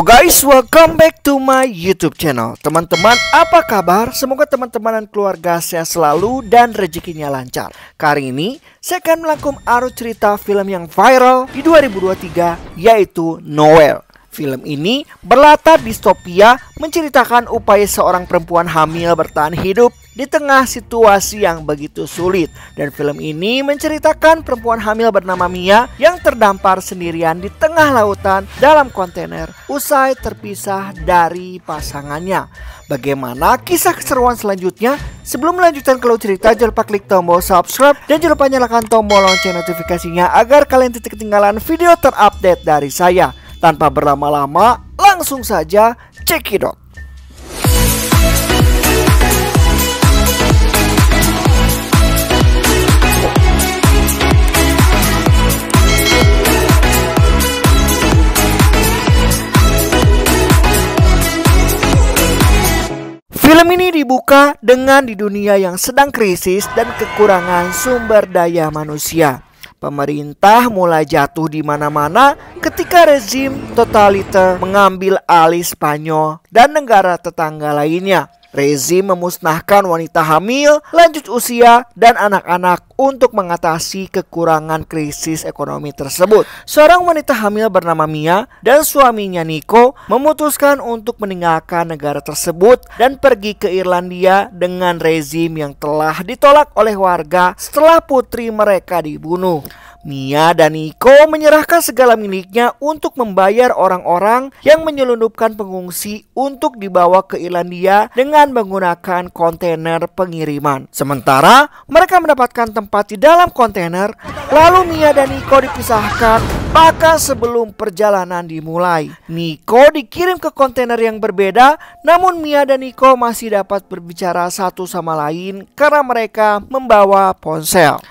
Halo guys, welcome back to my YouTube channel. Teman-teman, apa kabar? Semoga teman-teman dan keluarga sehat selalu dan rezekinya lancar. Kali ini saya akan melangkum arus cerita film yang viral di 2023, yaitu Noel. Film ini berlatar distopia, menceritakan upaya seorang perempuan hamil bertahan hidup di tengah situasi yang begitu sulit. Dan film ini menceritakan perempuan hamil bernama Mia yang terdampar sendirian di tengah lautan dalam kontainer usai terpisah dari pasangannya. Bagaimana kisah keseruan selanjutnya? Sebelum melanjutkan ke cerita, jangan lupa klik tombol subscribe dan jangan lupa nyalakan tombol lonceng notifikasinya agar kalian tidak ketinggalan video terupdate dari saya. Tanpa berlama-lama, langsung saja cekidot. Film ini dibuka dengan di dunia yang sedang krisis dan kekurangan sumber daya manusia. Pemerintah mulai jatuh di mana-mana ketika rezim totaliter mengambil alih Spanyol dan negara tetangga lainnya. Rezim memusnahkan wanita hamil, lanjut usia, dan anak-anak untuk mengatasi kekurangan krisis ekonomi tersebut. Seorang wanita hamil bernama Mia dan suaminya Nico memutuskan untuk meninggalkan negara tersebut dan pergi ke Irlandia dengan rezim yang telah ditolak oleh warga setelah putri mereka dibunuh. Mia dan Nico menyerahkan segala miliknya untuk membayar orang-orang yang menyelundupkan pengungsi untuk dibawa ke Irlandia dengan menggunakan kontainer pengiriman. Sementara mereka mendapatkan tempat di dalam kontainer, lalu Mia dan Nico dipisahkan bahkan sebelum perjalanan dimulai. Nico dikirim ke kontainer yang berbeda, namun Mia dan Nico masih dapat berbicara satu sama lain karena mereka membawa ponsel.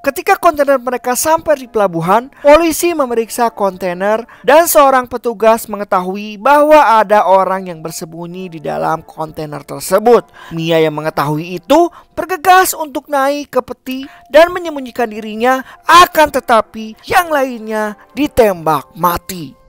Ketika kontainer mereka sampai di pelabuhan, polisi memeriksa kontainer dan seorang petugas mengetahui bahwa ada orang yang bersembunyi di dalam kontainer tersebut. Mia yang mengetahui itu bergegas untuk naik ke peti dan menyembunyikan dirinya, akan tetapi yang lainnya ditembak mati.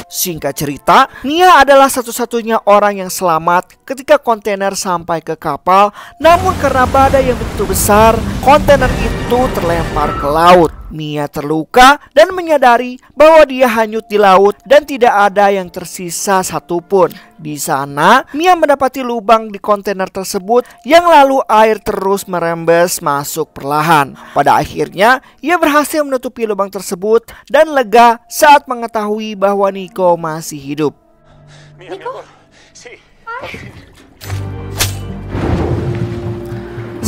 Singkat cerita, Mia adalah satu-satunya orang yang selamat ketika kontainer sampai ke kapal. Namun karena badai yang begitu besar, kontainer itu terlempar ke laut. Mia terluka dan menyadari bahwa dia hanyut di laut dan tidak ada yang tersisa satupun. Di sana, Mia mendapati lubang di kontainer tersebut yang lalu air terus merembes masuk perlahan. Pada akhirnya, ia berhasil menutupi lubang tersebut dan lega saat mengetahui bahwa Nico masih hidup. Nico?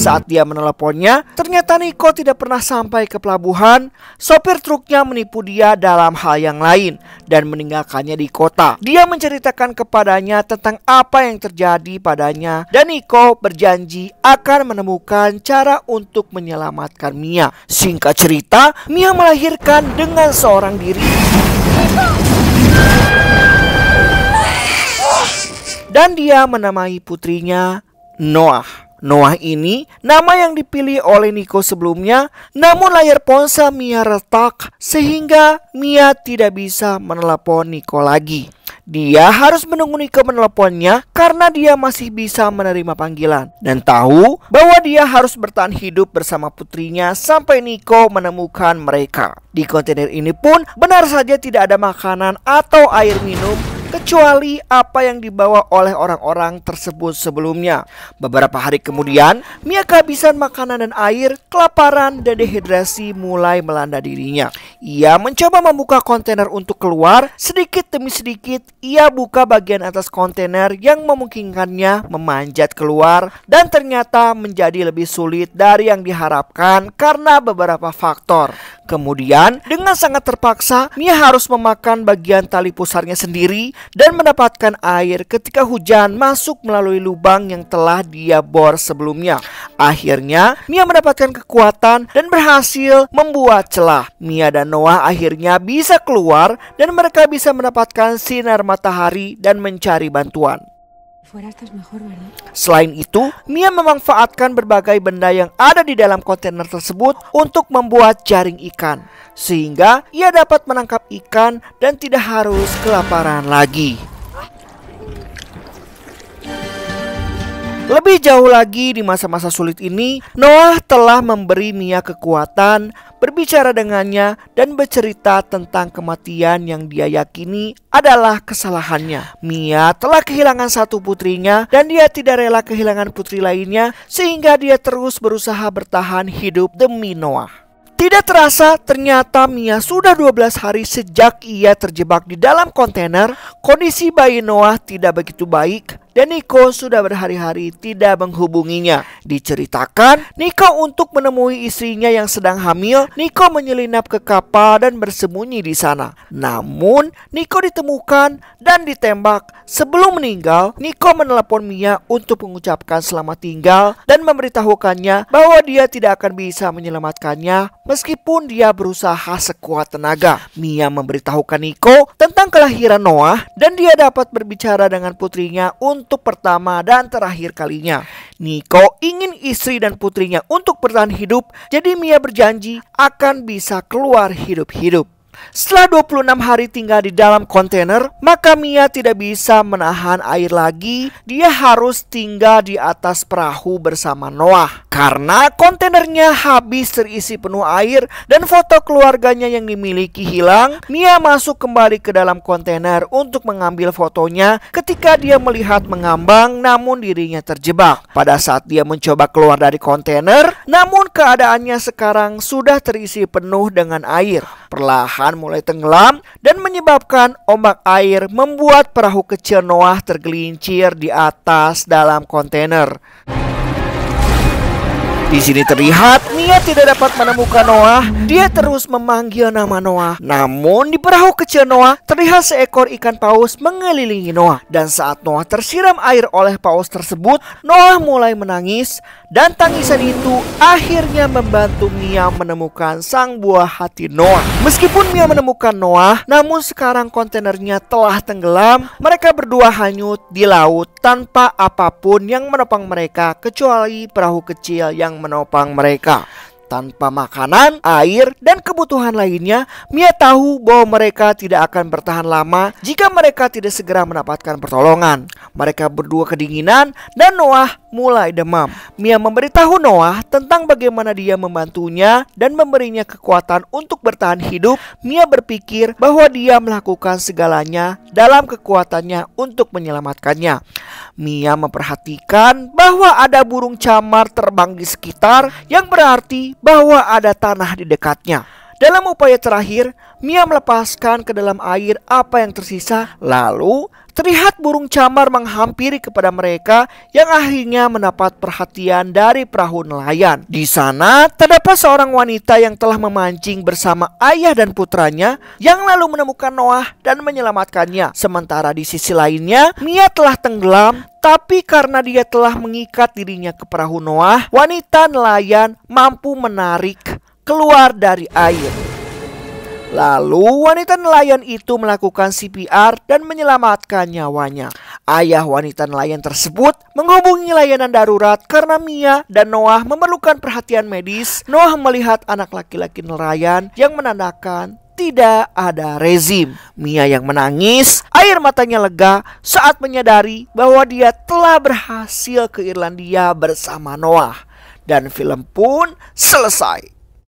Saat dia meneleponnya, ternyata Nico tidak pernah sampai ke pelabuhan. Sopir truknya menipu dia dalam hal yang lain dan meninggalkannya di kota. Dia menceritakan kepadanya tentang apa yang terjadi padanya dan Nico berjanji akan menemukan cara untuk menyelamatkan Mia. Singkat cerita, Mia melahirkan dengan seorang diri dan dia menamai putrinya Noah. Noah ini nama yang dipilih oleh Nico sebelumnya, namun layar ponsel Mia retak sehingga Mia tidak bisa menelepon Nico lagi. Dia harus menunggu Nico meneleponnya karena dia masih bisa menerima panggilan dan tahu bahwa dia harus bertahan hidup bersama putrinya sampai Nico menemukan mereka. Di kontainer ini pun benar saja tidak ada makanan atau air minum kecuali apa yang dibawa oleh orang-orang tersebut sebelumnya. Beberapa hari kemudian, Mia kehabisan makanan dan air, kelaparan dan dehidrasi mulai melanda dirinya. Ia mencoba membuka kontainer untuk keluar. Sedikit demi sedikit, ia buka bagian atas kontainer yang memungkinkannya memanjat keluar, dan ternyata menjadi lebih sulit dari yang diharapkan karena beberapa faktor. Kemudian, dengan sangat terpaksa, Mia harus memakan bagian tali pusarnya sendiri dan mendapatkan air ketika hujan masuk melalui lubang yang telah dia bor sebelumnya. Akhirnya, Mia mendapatkan kekuatan dan berhasil membuat celah. Mia dan Noah akhirnya bisa keluar dan mereka bisa mendapatkan sinar matahari dan mencari bantuan. Selain itu, Mia memanfaatkan berbagai benda yang ada di dalam kontainer tersebut untuk membuat jaring ikan, sehingga ia dapat menangkap ikan dan tidak harus kelaparan lagi. Lebih jauh lagi di masa-masa sulit ini, Noah telah memberi Mia kekuatan, berbicara dengannya, dan bercerita tentang kematian yang dia yakini adalah kesalahannya. Mia telah kehilangan satu putrinya dan dia tidak rela kehilangan putri lainnya, sehingga dia terus berusaha bertahan hidup demi Noah. Tidak terasa, ternyata Mia sudah 12 hari sejak ia terjebak di dalam kontainer. Kondisi bayi Noah tidak begitu baik dan Nico sudah berhari-hari tidak menghubunginya. Diceritakan, Nico untuk menemui istrinya yang sedang hamil, Nico menyelinap ke kapal dan bersembunyi di sana. Namun, Nico ditemukan dan ditembak. Sebelum meninggal, Nico menelepon Mia untuk mengucapkan selamat tinggal dan memberitahukannya bahwa dia tidak akan bisa menyelamatkannya meskipun dia berusaha sekuat tenaga. Mia memberitahukan Nico tentang kelahiran Noah dan dia dapat berbicara dengan putrinya untuk pertama dan terakhir kalinya. Nico ingin istri dan putrinya untuk bertahan hidup, jadi Mia berjanji akan bisa keluar hidup-hidup. Setelah 26 hari tinggal di dalam kontainer, maka Mia tidak bisa menahan air lagi. Dia harus tinggal di atas perahu bersama Noah. Karena kontainernya habis terisi penuh air dan foto keluarganya yang dimiliki hilang, Mia masuk kembali ke dalam kontainer untuk mengambil fotonya ketika dia melihat mengambang namun dirinya terjebak. Pada saat dia mencoba keluar dari kontainer, namun keadaannya sekarang sudah terisi penuh dengan air. Perlahan mulai tenggelam dan menyebabkan ombak air membuat perahu kecil Noah tergelincir di atas dalam kontainer. Di sini terlihat Mia tidak dapat menemukan Noah. Dia terus memanggil nama Noah. Namun di perahu kecil Noah terlihat seekor ikan paus mengelilingi Noah. Dan saat Noah tersiram air oleh paus tersebut, Noah mulai menangis. Dan tangisan itu akhirnya membantu Mia menemukan sang buah hati Noah. Meskipun Mia menemukan Noah, namun sekarang kontainernya telah tenggelam. Mereka berdua hanyut di laut tanpa apapun yang menopang mereka kecuali perahu kecil yang menopang mereka. Tanpa makanan, air, dan kebutuhan lainnya, Mia tahu bahwa mereka tidak akan bertahan lama jika mereka tidak segera mendapatkan pertolongan. Mereka berdua kedinginan dan Noah mulai demam. Mia memberitahu Noah tentang bagaimana dia membantunya dan memberinya kekuatan untuk bertahan hidup. Mia berpikir bahwa dia melakukan segalanya dalam kekuatannya untuk menyelamatkannya. Mia memperhatikan bahwa ada burung camar terbang di sekitar, yang berarti bahwa ada tanah di dekatnya. Dalam upaya terakhir, Mia melepaskan ke dalam air apa yang tersisa. Lalu terlihat burung camar menghampiri kepada mereka, yang akhirnya mendapat perhatian dari perahu nelayan. Di sana terdapat seorang wanita yang telah memancing bersama ayah dan putranya, yang lalu menemukan Noah dan menyelamatkannya. Sementara di sisi lainnya, Mia telah tenggelam. Tapi karena dia telah mengikat dirinya ke perahu Noah, wanita nelayan mampu menarik keluar dari air. Lalu wanita nelayan itu melakukan CPR dan menyelamatkan nyawanya. Ayah wanita nelayan tersebut menghubungi layanan darurat karena Mia dan Noah memerlukan perhatian medis. Noah melihat anak laki-laki nelayan yang menandakan tidak ada rezim. Mia yang menangis, air matanya lega saat menyadari bahwa dia telah berhasil ke Irlandia bersama Noah. Dan film pun selesai.